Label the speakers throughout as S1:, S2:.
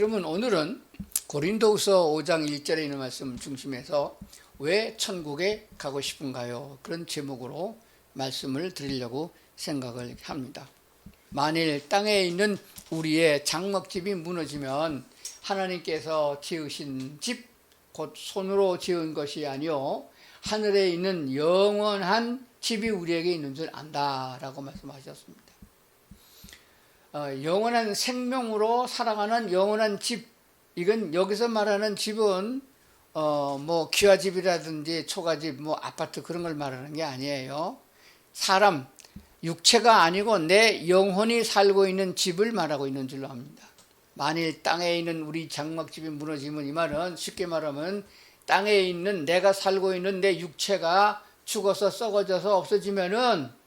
S1: 그러면 오늘은 고린도후서 5장 1절에 있는 말씀 중심에서 왜 천국에 가고 싶은가요? 그런 제목으로 말씀을 드리려고 생각을 합니다. 만일 땅에 있는 우리의 장막집이 무너지면 하나님께서 지으신 집, 곧 손으로 지은 것이 아니요 하늘에 있는 영원한 집이 우리에게 있는 줄 안다라고 말씀하셨습니다. 영원한 생명으로 살아가는 영원한 집, 이건 여기서 말하는 집은 뭐 기와집이라든지 초가집, 뭐 아파트 그런 걸 말하는 게 아니에요. 사람, 육체가 아니고 내 영혼이 살고 있는 집을 말하고 있는 줄로 압니다. 만일 땅에 있는 우리 장막집이 무너지면, 이 말은 쉽게 말하면 땅에 있는 내가 살고 있는 내 육체가 죽어서 썩어져서 없어지면은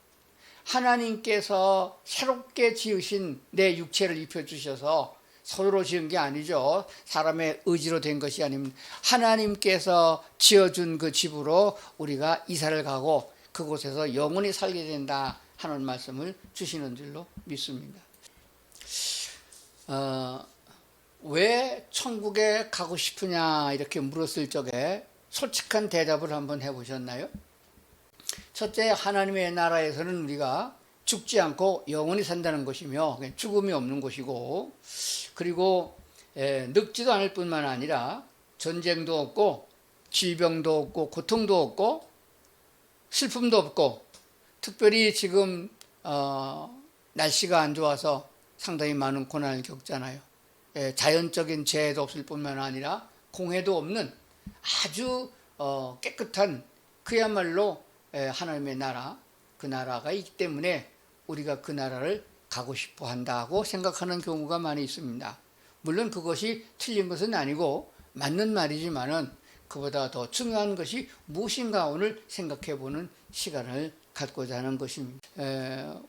S1: 하나님께서 새롭게 지으신 내 육체를 입혀주셔서, 손으로 지은 게 아니죠. 사람의 의지로 된 것이 아닙니다. 하나님께서 지어준 그 집으로 우리가 이사를 가고 그곳에서 영원히 살게 된다 하는 말씀을 주시는 줄로 믿습니다. 왜 천국에 가고 싶으냐 이렇게 물었을 적에 솔직한 대답을 한번 해보셨나요? 첫째, 하나님의 나라에서는 우리가 죽지 않고 영원히 산다는 것이며 죽음이 없는 곳이고, 그리고 늙지도 않을 뿐만 아니라 전쟁도 없고 질병도 없고 고통도 없고 슬픔도 없고, 특별히 지금 날씨가 안 좋아서 상당히 많은 고난을 겪잖아요. 자연적인 재해도 없을 뿐만 아니라 공해도 없는 아주 깨끗한, 그야말로 하나님의 나라, 그 나라가 있기 때문에 우리가 그 나라를 가고 싶어 한다고 생각하는 경우가 많이 있습니다. 물론 그것이 틀린 것은 아니고 맞는 말이지만은 그보다 더 중요한 것이 무엇인가 오늘 생각해 보는 시간을 갖고자 하는 것입니다.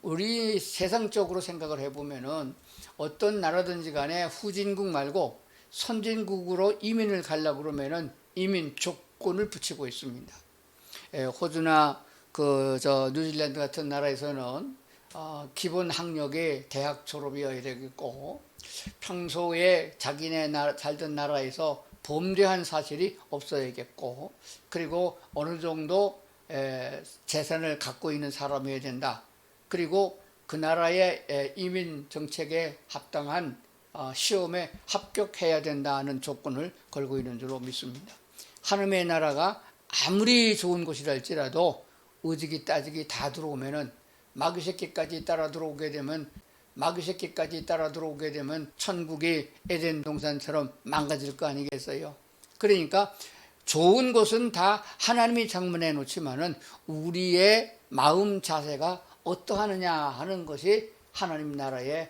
S1: 우리 세상적으로 생각을 해보면은 어떤 나라든지 간에 후진국 말고 선진국으로 이민을 가려고 그러면은 이민 조건을 붙이고 있습니다. 호주나 뉴질랜드 같은 나라에서는 기본 학력이 대학 졸업이어야 되겠고, 평소에 자기네 살던 나라에서 범죄한 사실이 없어야겠고, 그리고 어느 정도 재산을 갖고 있는 사람이어야 된다. 그리고 그 나라의 이민 정책에 합당한 시험에 합격해야 된다는 조건을 걸고 있는 줄로 믿습니다. 하나님의 나라가 아무리 좋은 곳이라 할지라도 의지기 따지기 다 들어오면은 마귀 새끼까지 따라 들어오게 되면 천국이 에덴 동산처럼 망가질 거 아니겠어요? 그러니까 좋은 곳은 다 하나님이 장만해 놓지만은 우리의 마음 자세가 어떠하느냐 하는 것이 하나님 나라에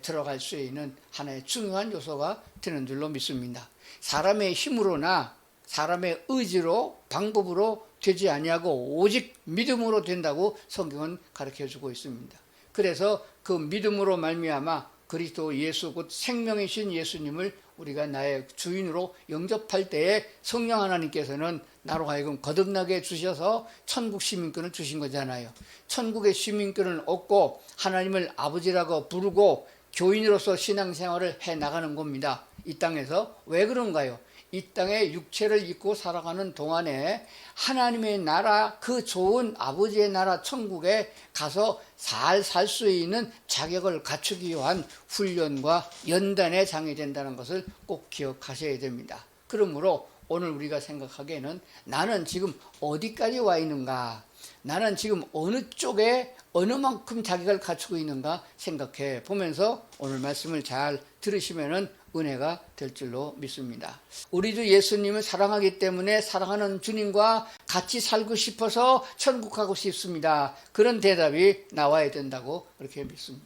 S1: 들어갈 수 있는 하나의 중요한 요소가 되는 줄로 믿습니다. 사람의 힘으로나 사람의 의지로, 방법으로 되지 아니하고 오직 믿음으로 된다고 성경은 가르쳐주고 있습니다. 그래서 그 믿음으로 말미암아 그리스도 예수, 곧 생명이신 예수님을 우리가 나의 주인으로 영접할 때에 성령 하나님께서는 나로 하여금 거듭나게 주셔서 천국 시민권을 주신 거잖아요. 천국의 시민권을 얻고 하나님을 아버지라고 부르고 교인으로서 신앙생활을 해나가는 겁니다. 이 땅에서. 왜 그런가요? 이 땅에 육체를 입고 살아가는 동안에 하나님의 나라, 그 좋은 아버지의 나라 천국에 가서 잘 살 수 있는 자격을 갖추기 위한 훈련과 연단의 장이 된다는 것을 꼭 기억하셔야 됩니다. 그러므로 오늘 우리가 생각하기에는 나는 지금 어디까지 와 있는가, 나는 지금 어느 쪽에 어느 만큼 자격을 갖추고 있는가 생각해 보면서 오늘 말씀을 잘 들으시면은 은혜가 될 줄로 믿습니다. 우리 주 예수님을 사랑하기 때문에 사랑하는 주님과 같이 살고 싶어서 천국 가고 싶습니다. 그런 대답이 나와야 된다고 그렇게 믿습니다.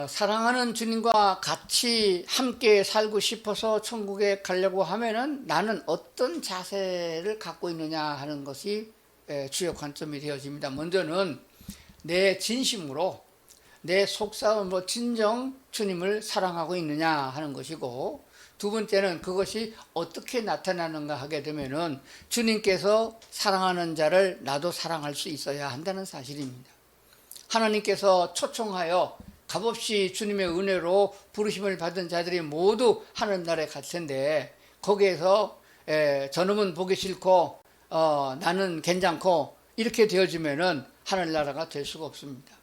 S1: 사랑하는 주님과 같이 함께 살고 싶어서 천국에 가려고 하면은 나는 어떤 자세를 갖고 있느냐 하는 것이 주요 관점이 되어집니다. 먼저는 내 진심으로, 내 속사움으로 진정 주님을 사랑하고 있느냐 하는 것이고, 두 번째는 그것이 어떻게 나타나는가 하게 되면은 주님께서 사랑하는 자를 나도 사랑할 수 있어야 한다는 사실입니다. 하나님께서 초청하여 값없이 주님의 은혜로 부르심을 받은 자들이 모두 하늘나라에 갈 텐데 거기에서 저놈은 보기 싫고 나는 괜찮고 이렇게 되어지면은 하늘나라가 될 수가 없습니다.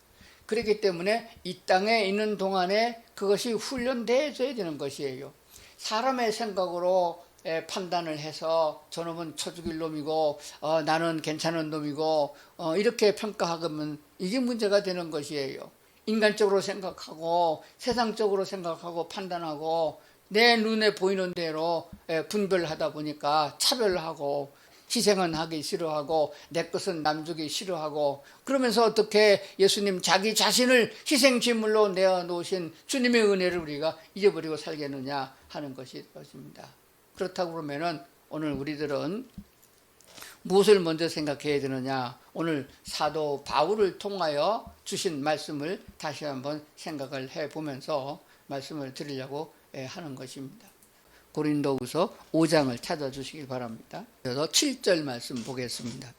S1: 그렇기 때문에 이 땅에 있는 동안에 그것이 훈련되어져야 되는 것이에요. 사람의 생각으로 판단을 해서 저놈은 쳐죽일 놈이고 나는 괜찮은 놈이고 이렇게 평가하면 이게 문제가 되는 것이에요. 인간적으로 생각하고 세상적으로 생각하고 판단하고 내 눈에 보이는 대로 분별하다 보니까 차별하고 희생은 하기 싫어하고 내 것은 남주기 싫어하고 그러면서 어떻게 예수님 자기 자신을 희생제물로 내어놓으신 주님의 은혜를 우리가 잊어버리고 살겠느냐 하는 것입니다. 그렇다고 그러면은 오늘 우리들은 무엇을 먼저 생각해야 되느냐, 오늘 사도 바울을 통하여 주신 말씀을 다시 한번 생각을 해보면서 말씀을 드리려고 하는 것입니다. 고린도후서 5장을 찾아주시기 바랍니다. 그래서 7절 말씀 보겠습니다.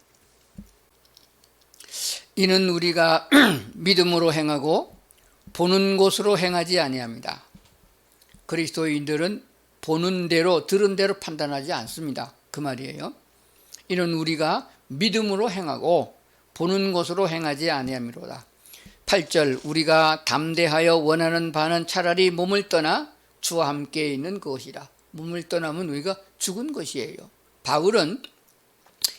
S1: 이는 우리가 믿음으로 행하고 보는 곳으로 행하지 아니합니다. 그리스도인들은 보는 대로 들은 대로 판단하지 않습니다. 그 말이에요. 이는 우리가 믿음으로 행하고 보는 곳으로 행하지 아니함이로다. 8절 우리가 담대하여 원하는 바는 차라리 몸을 떠나 주와 함께 있는 것이라. 몸을 떠나면 우리가 죽은 것이에요. 바울은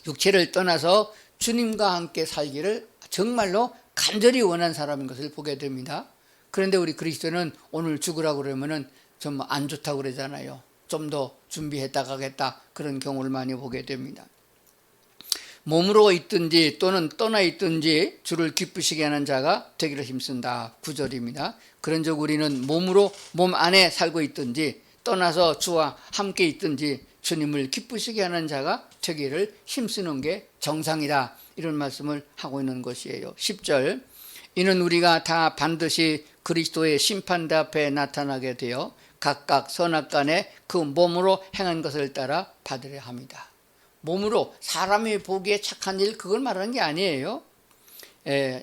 S1: 육체를 떠나서 주님과 함께 살기를 정말로 간절히 원한 사람인 것을 보게 됩니다. 그런데 우리 그리스도는 오늘 죽으라고 그러면은 좀 안 좋다고 그러잖아요. 좀 더 준비했다 가겠다 그런 경우를 많이 보게 됩니다. 몸으로 있든지 또는 떠나 있든지 주를 기쁘시게 하는 자가 되기를 힘쓴다. 9절입니다. 그런즉 우리는 몸으로 몸 안에 살고 있든지 떠나서 주와 함께 있든지 주님을 기쁘시게 하는 자가 되기를 힘쓰는 게 정상이다. 이런 말씀을 하고 있는 것이에요. 10절 이는 우리가 다 반드시 그리스도의 심판대 앞에 나타나게 되어 각각 선악간에 그 몸으로 행한 것을 따라 받으려 합니다. 몸으로 사람이 보기에 착한 일 그걸 말하는 게 아니에요.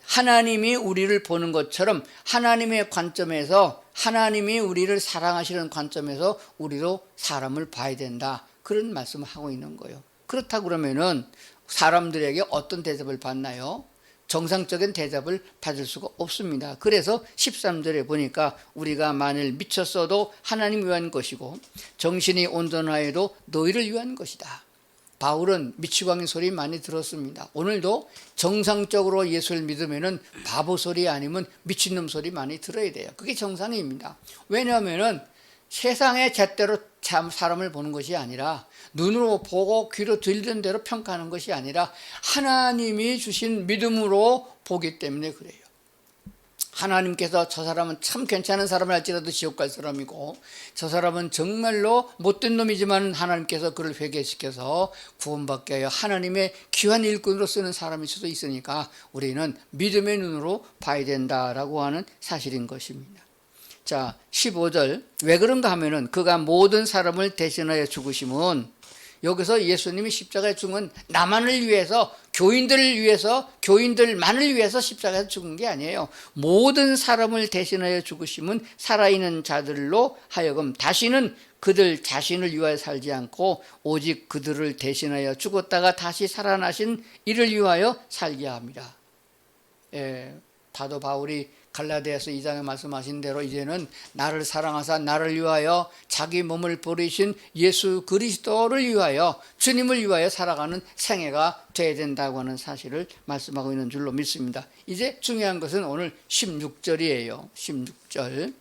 S1: 하나님이 우리를 보는 것처럼 하나님의 관점에서 하나님이 우리를 사랑하시는 관점에서 우리도 사람을 봐야 된다. 그런 말씀을 하고 있는 거예요. 그렇다고 그러면은 사람들에게 어떤 대접을 받나요? 정상적인 대접을 받을 수가 없습니다. 그래서 13절에 보니까 우리가 만일 미쳤어도 하나님 위한 것이고 정신이 온전하여도 너희를 위한 것이다. 바울은 미치광이 소리 많이 들었습니다. 오늘도 정상적으로 예수를 믿으면은 바보 소리 아니면 미친놈 소리 많이 들어야 돼요. 그게 정상입니다. 왜냐하면은 세상의 잣대로 참 사람을 보는 것이 아니라 눈으로 보고 귀로 들리는 대로 평가하는 것이 아니라 하나님이 주신 믿음으로 보기 때문에 그래요. 하나님께서 저 사람은 참 괜찮은 사람을 할지라도 지옥 갈 사람이고 저 사람은 정말로 못된 놈이지만 하나님께서 그를 회개시켜서 구원받게 하여 하나님의 귀한 일꾼으로 쓰는 사람일 수도 있으니까 우리는 믿음의 눈으로 봐야 된다라고 하는 사실인 것입니다. 자, 15절 왜 그런가 하면은 그가 모든 사람을 대신하여 죽으심은 여기서 예수님이 십자가에 죽은 나만을 위해서 교인들을 위해서 교인들만을 위해서 십자가에 죽은 게 아니에요. 모든 사람을 대신하여 죽으심은 살아있는 자들로 하여금 다시는 그들 자신을 위하여 살지 않고 오직 그들을 대신하여 죽었다가 다시 살아나신 이를 위하여 살게 합니다. 사도 바울이 갈라디아서 2장에 말씀하신 대로 이제는 나를 사랑하사 나를 위하여 자기 몸을 버리신 예수 그리스도를 위하여 주님을 위하여 살아가는 생애가 돼야 된다고 하는 사실을 말씀하고 있는 줄로 믿습니다. 이제 중요한 것은 오늘 16절이에요. 16절.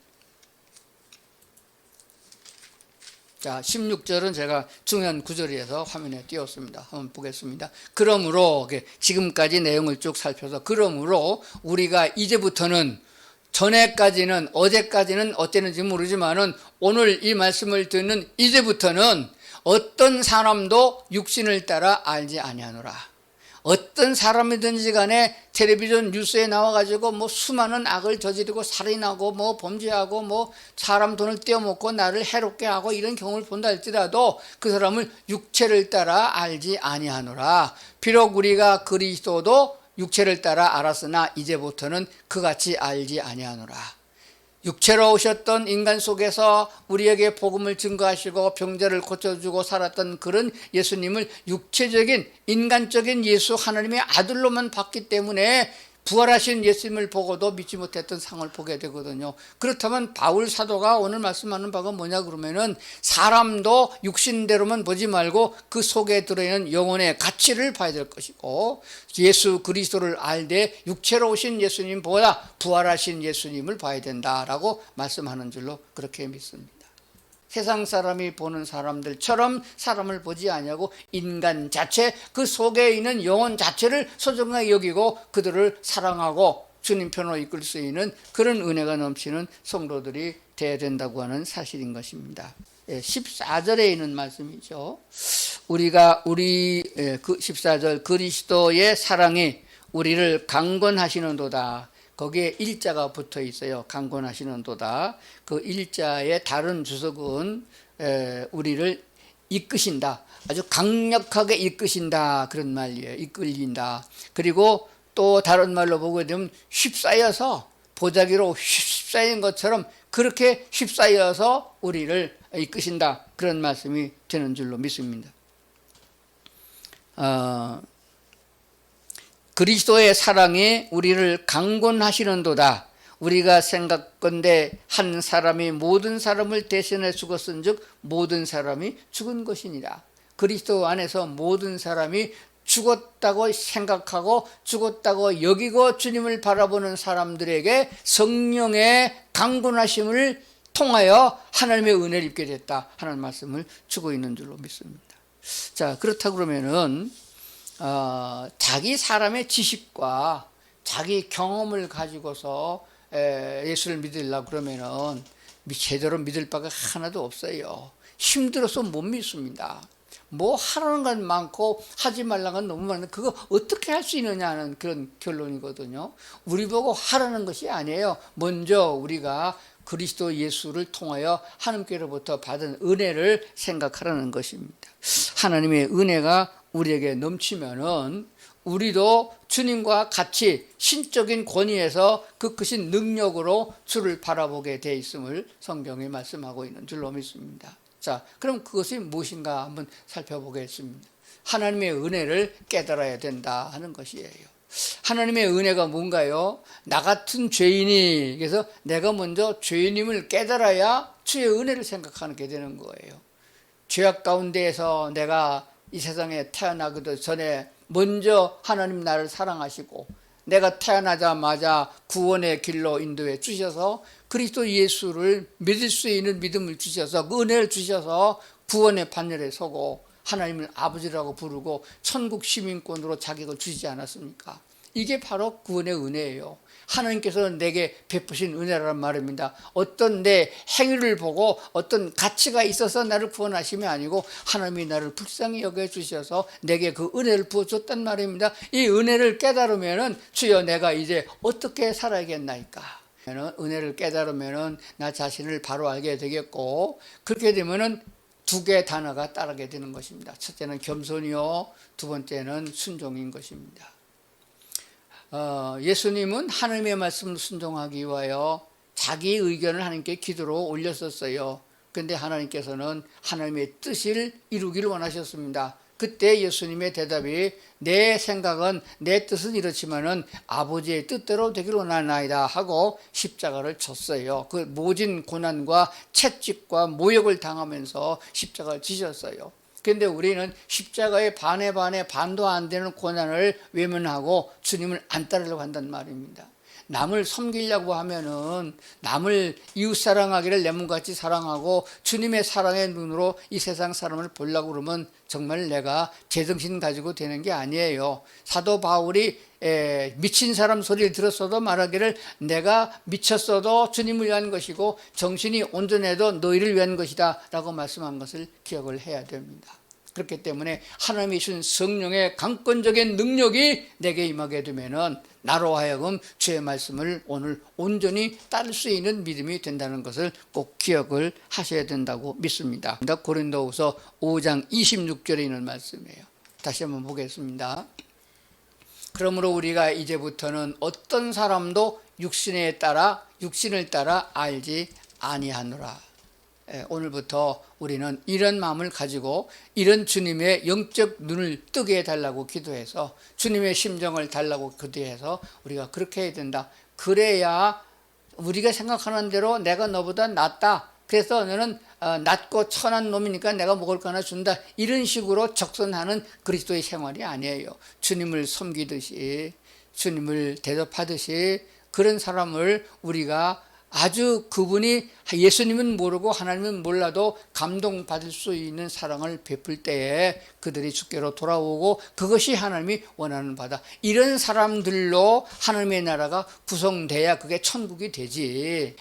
S1: 자, 16절은 제가 중요한 구절이어서 화면에 띄웠습니다. 한번 보겠습니다. 그러므로 지금까지 내용을 쭉 살펴서 그러므로 우리가 이제부터는 전에까지는 어제까지는 어땠는지 모르지만은 오늘 이 말씀을 듣는 이제부터는 어떤 사람도 육신을 따라 알지 아니하노라. 어떤 사람이든지 간에 텔레비전 뉴스에 나와가지고 뭐 수많은 악을 저지르고 살인하고 뭐 범죄하고 뭐 사람 돈을 떼어먹고 나를 해롭게 하고 이런 경우를 본다 할지라도 그 사람을 육체를 따라 알지 아니하노라. 비록 우리가 그리스도도 육체를 따라 알았으나 이제부터는 그같이 알지 아니하노라. 육체로 오셨던 인간 속에서 우리에게 복음을 증거하시고 병자를 고쳐주고 살았던 그런 예수님을 육체적인 인간적인 예수 하나님의 아들로만 봤기 때문에 부활하신 예수님을 보고도 믿지 못했던 상을 보게 되거든요. 그렇다면 바울 사도가 오늘 말씀하는 바가 뭐냐 그러면은 사람도 육신대로만 보지 말고 그 속에 들어있는 영혼의 가치를 봐야 될 것이고 예수 그리스도를 알되 육체로 오신 예수님보다 부활하신 예수님을 봐야 된다라고 말씀하는 줄로 그렇게 믿습니다. 세상 사람이 보는 사람들처럼 사람을 보지 아니하고 인간 자체, 그 속에 있는 영혼 자체를 소중하게 여기고 그들을 사랑하고 주님 편으로 이끌 수 있는 그런 은혜가 넘치는 성도들이 되어야 된다고 하는 사실인 것입니다. 14절에 있는 말씀이죠. 그 14절 그리스도의 사랑이 우리를 강권하시는도다. 거기에 일자가 붙어 있어요. 강권하시는도다. 그 일자의 다른 주석은 우리를 이끄신다. 아주 강력하게 이끄신다. 그런 말이에요. 이끌린다. 그리고 또 다른 말로 보게 되면 휩싸여서 보자기로 휩싸인 것처럼 그렇게 휩싸여서 우리를 이끄신다. 그런 말씀이 되는 줄로 믿습니다. 그리스도의 사랑이 우리를 강권하시는도다. 우리가 생각건대 한 사람이 모든 사람을 대신해 죽었은 즉 모든 사람이 죽은 것이니라. 그리스도 안에서 모든 사람이 죽었다고 생각하고 죽었다고 여기고 주님을 바라보는 사람들에게 성령의 강권하심을 통하여 하나님의 은혜를 입게 됐다 하는 말씀을 주고 있는 줄로 믿습니다. 자, 그렇다 그러면은 자기 사람의 지식과 자기 경험을 가지고서 예수를 믿으려고 그러면은 제대로 믿을 바가 하나도 없어요. 힘들어서 못 믿습니다. 뭐 하라는 건 많고 하지 말라는 건 너무 많은데 그거 어떻게 할 수 있느냐는 그런 결론이거든요. 우리 보고 하라는 것이 아니에요. 먼저 우리가 그리스도 예수를 통하여 하나님께로부터 받은 은혜를 생각하라는 것입니다. 하나님의 은혜가 우리에게 넘치면은 우리도 주님과 같이 신적인 권위에서 그 크신 능력으로 주를 바라보게 돼 있음을 성경이 말씀하고 있는 줄로 믿습니다. 자, 그럼 그것이 무엇인가 한번 살펴보겠습니다. 하나님의 은혜를 깨달아야 된다 하는 것이에요. 하나님의 은혜가 뭔가요? 나 같은 죄인이, 그래서 내가 먼저 죄인임을 깨달아야 주의 은혜를 생각하는 게 되는 거예요. 죄악 가운데에서 내가 이 세상에 태어나기도 전에 먼저 하나님 나를 사랑하시고 내가 태어나자마자 구원의 길로 인도해 주셔서 그리스도 예수를 믿을 수 있는 믿음을 주셔서 그 은혜를 주셔서 구원의 판결에 서고 하나님을 아버지라고 부르고 천국 시민권으로 자격을 주시지 않았습니까? 이게 바로 구원의 은혜예요. 하나님께서 내게 베푸신 은혜라는 말입니다. 어떤 내 행위를 보고 어떤 가치가 있어서 나를 구원하심이 아니고 하나님이 나를 불쌍히 여겨주셔서 내게 그 은혜를 부어줬단 말입니다. 이 은혜를 깨달으면은 주여 내가 이제 어떻게 살아야겠나이까? 은혜를 깨달으면은 나 자신을 바로 알게 되겠고 그렇게 되면은 두 개의 단어가 따르게 되는 것입니다. 첫째는 겸손이요, 두 번째는 순종인 것입니다. 예수님은 하나님의 말씀을 순종하기 위하여 자기 의견을 하나님께 기도로 올렸었어요. 그런데 하나님께서는 하나님의 뜻을 이루기를 원하셨습니다. 그때 예수님의 대답이 내 생각은 내 뜻은 이렇지만은 아버지의 뜻대로 되기를 원하나이다 하고 십자가를 졌어요. 그 모진 고난과 채찍과 모욕을 당하면서 십자가를 지셨어요. 그런데 우리는 십자가의 반도 안 되는 고난을 외면하고 주님을 안 따르려고 한단 말입니다. 남을 섬기려고 하면은 남을 이웃 사랑하기를 내 몸같이 사랑하고 주님의 사랑의 눈으로 이 세상 사람을 보려고 그러면 정말 내가 제정신 가지고 되는 게 아니에요. 사도 바울이 미친 사람 소리를 들었어도 말하기를 내가 미쳤어도 주님을 위한 것이고 정신이 온전해도 너희를 위한 것이다 라고 말씀한 것을 기억을 해야 됩니다. 그렇기 때문에 하나님이 주신 성령의 강권적인 능력이 내게 임하게 되면은 나로 하여금 주의 말씀을 오늘 온전히 따를 수 있는 믿음이 된다는 것을 꼭 기억을 하셔야 된다고 믿습니다. 고린도후서 5장 26절에 있는 말씀이에요. 다시 한번 보겠습니다. 그러므로 우리가 이제부터는 어떤 사람도 육신을 따라 알지 아니하노라. 오늘부터 우리는 이런 마음을 가지고 이런 주님의 영적 눈을 뜨게 해달라고 기도해서 주님의 심정을 달라고 기도해서 우리가 그렇게 해야 된다. 그래야 우리가 생각하는 대로 내가 너보다 낫다. 그래서 너는 낮고 천한 놈이니까 내가 먹을 거 하나 준다. 이런 식으로 적선하는 그리스도의 생활이 아니에요. 주님을 섬기듯이 주님을 대접하듯이 그런 사람을 우리가 아주 그분이 예수님은 모르고 하나님은 몰라도 감동받을 수 있는 사랑을 베풀 때에 그들이 주께로 돌아오고 그것이 하나님이 원하는 바다. 이런 사람들로 하나님의 나라가 구성돼야 그게 천국이 되지.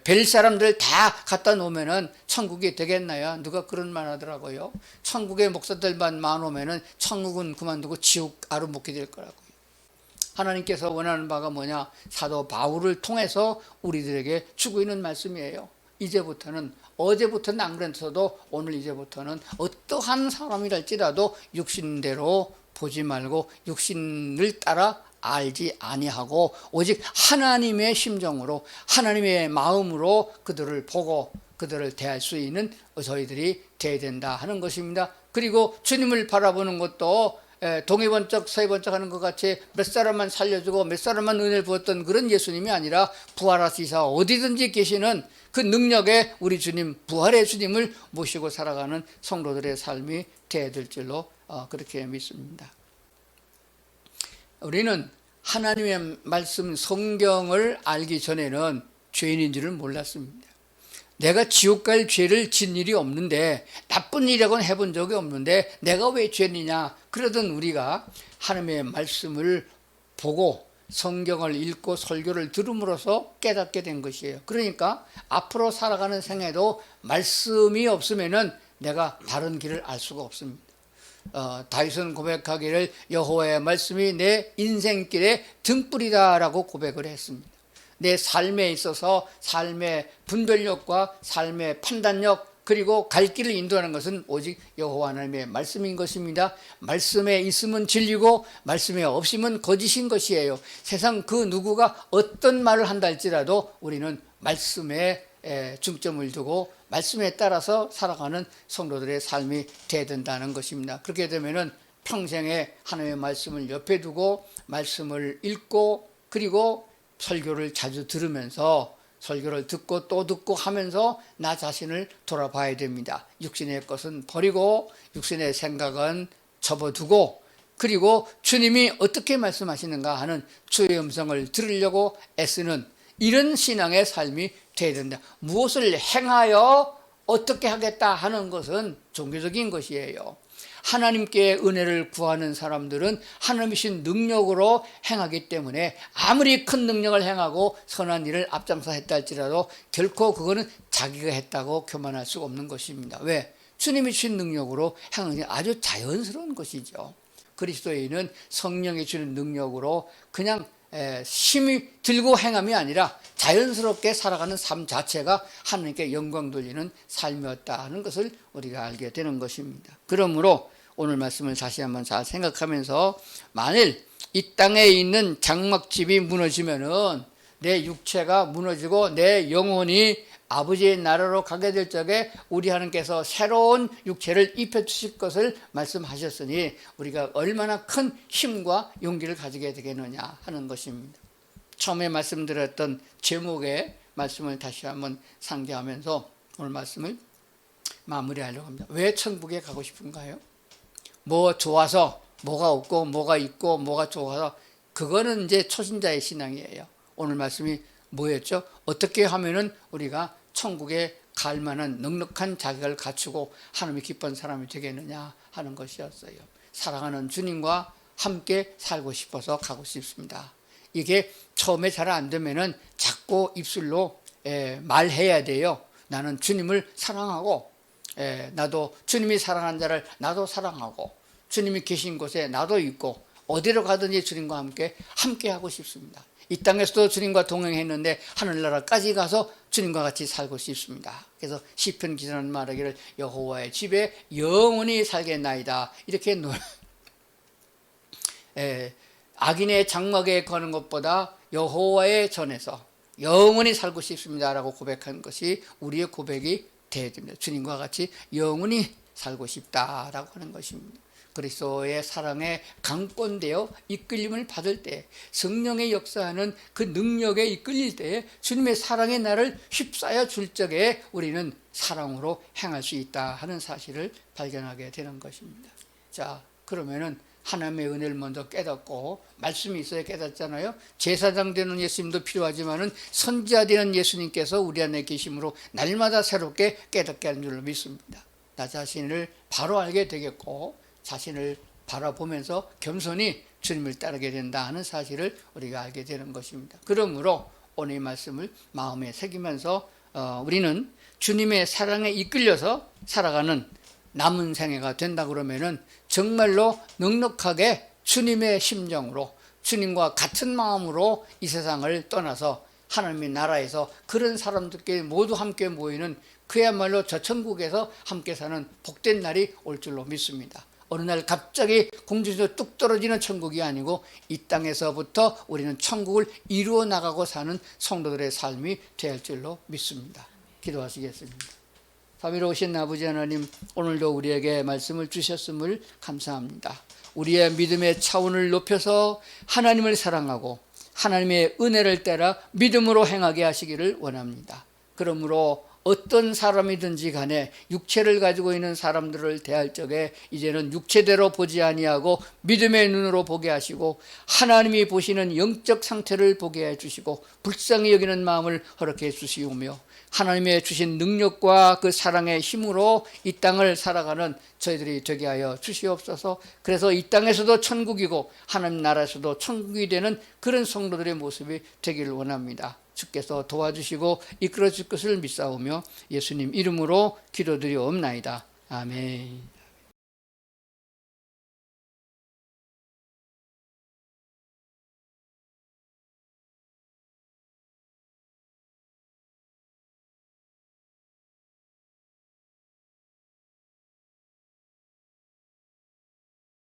S1: 별 사람들 다 갖다 놓으면은 천국이 되겠나요? 누가 그런 말 하더라고요. 천국의 목사들만 많으면은 천국은 그만두고 지옥 아루먹게 될 거라고. 하나님께서 원하는 바가 뭐냐? 사도 바울을 통해서 우리들에게 주고 있는 말씀이에요. 이제부터는, 어제부터는 안 그랬어도 오늘 이제부터는 어떠한 사람이랄지라도 육신대로 보지 말고 육신을 따라 알지 아니하고 오직 하나님의 심정으로 하나님의 마음으로 그들을 보고 그들을 대할 수 있는 저희들이 되어야 된다 하는 것입니다. 그리고 주님을 바라보는 것도 동해번쩍 서해번쩍 하는 것 같이 몇 사람만 살려주고 몇 사람만 은혜를 부었던 그런 예수님이 아니라 부활하시사 어디든지 계시는 그 능력에 우리 주님, 부활의 주님을 모시고 살아가는 성도들의 삶이 되어야 될 줄로 그렇게 믿습니다. 우리는 하나님의 말씀 성경을 알기 전에는 죄인인 줄을 몰랐습니다. 내가 지옥 갈 죄를 진 일이 없는데, 나쁜 일이라고는 해본 적이 없는데 내가 왜 죄인이냐 그러던 우리가 하나님의 말씀을 보고 성경을 읽고 설교를 들음으로써 깨닫게 된 것이에요. 그러니까 앞으로 살아가는 생애도 말씀이 없으면은 내가 바른 길을 알 수가 없습니다. 다윗은 고백하기를 여호와의 말씀이 내 인생길의 등불이다라고 고백을 했습니다. 내 삶에 있어서 삶의 분별력과 삶의 판단력 그리고 갈 길을 인도하는 것은 오직 여호와 하나님의 말씀인 것입니다. 말씀에 있으면 진리고 말씀에 없으면 거짓인 것이에요. 세상 그 누구가 어떤 말을 한다 할지라도 우리는 말씀에 중점을 두고 말씀에 따라서 살아가는 성도들의 삶이 되어야 된다는 것입니다. 그렇게 되면은 평생에 하나님의 말씀을 옆에 두고 말씀을 읽고 그리고 설교를 자주 들으면서 설교를 듣고 또 듣고 하면서 나 자신을 돌아봐야 됩니다. 육신의 것은 버리고 육신의 생각은 접어두고 그리고 주님이 어떻게 말씀하시는가 하는 주의 음성을 들으려고 애쓰는 이런 신앙의 삶이 되어야 된다. 무엇을 행하여 어떻게 하겠다 하는 것은 종교적인 것이에요. 하나님께 은혜를 구하는 사람들은 하나님이신 능력으로 행하기 때문에 아무리 큰 능력을 행하고 선한 일을 앞장서 했다 할지라도 결코 그거는 자기가 했다고 교만할 수가 없는 것입니다. 왜? 주님이 주신 능력으로 행하는 아주 자연스러운 것이죠. 그리스도인은 성령이 주는 능력으로 그냥 힘이 들고 행함이 아니라 자연스럽게 살아가는 삶 자체가 하나님께 영광 돌리는 삶이었다 하는 것을 우리가 알게 되는 것입니다. 그러므로 오늘 말씀을 다시 한번 잘 생각하면서 만일 이 땅에 있는 장막집이 무너지면은 내 육체가 무너지고 내 영혼이 아버지의 나라로 가게 될 적에 우리 하나님께서 새로운 육체를 입혀주실 것을 말씀하셨으니 우리가 얼마나 큰 힘과 용기를 가지게 되겠느냐 하는 것입니다. 처음에 말씀드렸던 제목의 말씀을 다시 한번 상기하면서 오늘 말씀을 마무리하려고 합니다. 왜 천국에 가고 싶은가요? 뭐 좋아서, 뭐가 없고 뭐가 있고 뭐가 좋아서, 그거는 이제 초신자의 신앙이에요. 오늘 말씀이 뭐였죠? 어떻게 하면은 우리가 천국에 갈 만한 넉넉한 자격을 갖추고 하나님이 기쁜 사람이 되겠느냐 하는 것이었어요. 사랑하는 주님과 함께 살고 싶어서 가고 싶습니다. 이게 처음에 잘 안 되면은 자꾸 입술로 말해야 돼요. 나는 주님을 사랑하고 나도 주님이 사랑하는 자를 나도 사랑하고 주님이 계신 곳에 나도 있고 어디로 가든지 주님과 함께 하고 싶습니다. 이 땅에서도 주님과 동행했는데 하늘나라까지 가서 주님과 같이 살고 싶습니다. 그래서 시편 기자는 말하기를 여호와의 집에 영원히 살겠나이다 이렇게 악인의 장막에 거는 것보다 여호와의 전에서 영원히 살고 싶습니다라고 고백한 것이 우리의 고백이 되어야 됩니다. 주님과 같이 영원히 살고 싶다라고 하는 것입니다. 그리스도의 사랑에 강권되어 이끌림을 받을 때, 성령의 역사하는 그 능력에 이끌릴 때, 주님의 사랑의 나를 휩싸여 줄 적에 우리는 사랑으로 행할 수 있다 하는 사실을 발견하게 되는 것입니다. 자, 그러면은 하나님의 은혜를 먼저 깨닫고, 말씀이 있어야 깨닫잖아요. 제사장 되는 예수님도 필요하지만은 선지자 되는 예수님께서 우리 안에 계심으로 날마다 새롭게 깨닫게 하는 줄로 믿습니다. 나 자신을 바로 알게 되겠고, 자신을 바라보면서 겸손히 주님을 따르게 된다 하는 사실을 우리가 알게 되는 것입니다. 그러므로 오늘 이 말씀을 마음에 새기면서 우리는 주님의 사랑에 이끌려서 살아가는 남은 생애가 된다 그러면은 정말로 넉넉하게 주님의 심정으로, 주님과 같은 마음으로 이 세상을 떠나서 하나님의 나라에서 그런 사람들끼리 모두 함께 모이는, 그야말로 저 천국에서 함께 사는 복된 날이 올 줄로 믿습니다. 어느 날 갑자기 공중에서 뚝 떨어지는 천국이 아니고 이 땅에서부터 우리는 천국을 이루어 나가고 사는 성도들의 삶이 될 줄로 믿습니다. 기도하시겠습니다. 자비로우신 아버지 하나님, 오늘도 우리에게 말씀을 주셨음을 감사합니다. 우리의 믿음의 차원을 높여서 하나님을 사랑하고 하나님의 은혜를 따라 믿음으로 행하게 하시기를 원합니다. 그러므로 어떤 사람이든지 간에 육체를 가지고 있는 사람들을 대할 적에 이제는 육체대로 보지 아니하고 믿음의 눈으로 보게 하시고, 하나님이 보시는 영적 상태를 보게 해주시고 불쌍히 여기는 마음을 허락해 주시오며, 하나님의 주신 능력과 그 사랑의 힘으로 이 땅을 살아가는 저희들이 되게 하여 주시옵소서. 그래서 이 땅에서도 천국이고 하나님 나라에서도 천국이 되는 그런 성도들의 모습이 되기를 원합니다. 주께서 도와주시고 이끌어 줄 것을 믿사오며 예수님 이름으로 기도드리옵나이다. 아멘.